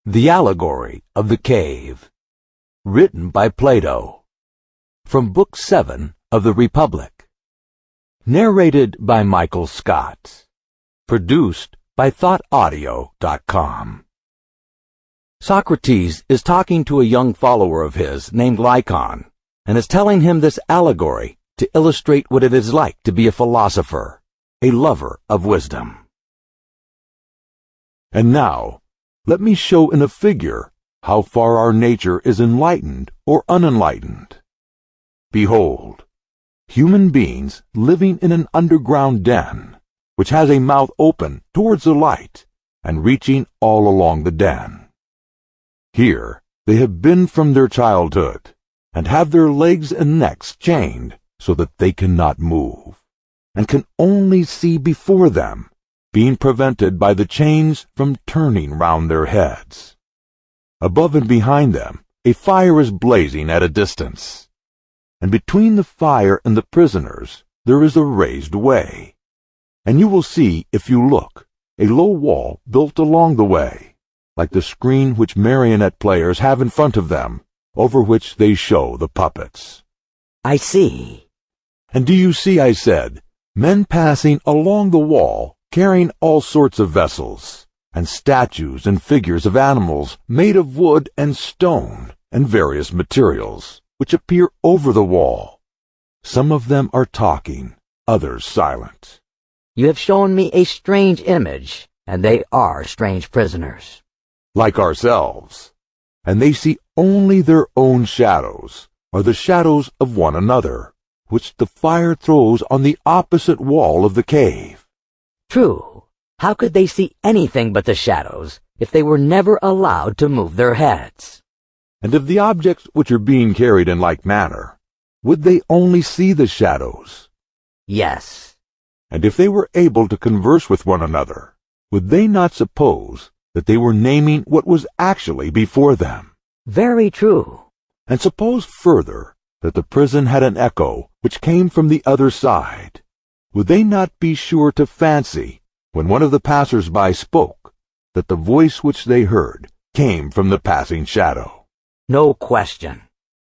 The Allegory of the Cave, written by Plato, from Book 7 of the Republic, narrated by Michael Scott, produced by ThoughtAudio.com. Socrates is talking to a young follower of his named Lycon, and is telling him this allegory to illustrate what it is like to be a philosopher, a lover of wisdom. And now, let me show in a figure how far our nature is enlightened or unenlightened. Behold, human beings living in an underground den, which has a mouth open towards the light and reaching all along the den. Here they have been from their childhood, and have their legs and necks chained so that they cannot move, and can only see before them, being prevented by the chains from turning round their heads. Above and behind them a fire is blazing at a distance, and between the fire and the prisoners there is a raised way, and you will see, if you look, a low wall built along the way, like the screen which marionette players have in front of them, over which they show the puppets. I see. And do you see, I said, men passing along the wall, carrying all sorts of vessels, and statues and figures of animals made of wood and stone and various materials, which appear over the wall. Some of them are talking, others silent. You have shown me a strange image, and they are strange prisoners. Like ourselves. And they see only their own shadows, or the shadows of one another, which the fire throws on the opposite wall of the cave. True. How could they see anything but the shadows if they were never allowed to move their heads? And of the objects which are being carried in like manner, would they only see the shadows? Yes. And if they were able to converse with one another, would they not suppose that they were naming what was actually before them? Very true. And suppose further that the prison had an echo which came from the other side. Would they not be sure to fancy, when one of the passers-by spoke, that the voice which they heard came from the passing shadow? No question.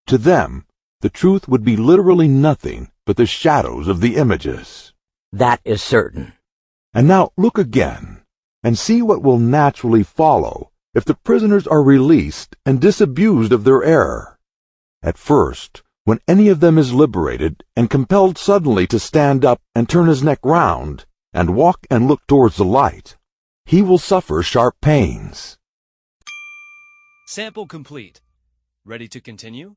To them, the truth would be literally nothing but the shadows of the images. That is certain. And now look again, and see what will naturally follow if the prisoners are released and disabused of their error. At first, when any of them is liberated and compelled suddenly to stand up and turn his neck round, and walk and look towards the light, he will suffer sharp pains. Sample complete. Ready to continue?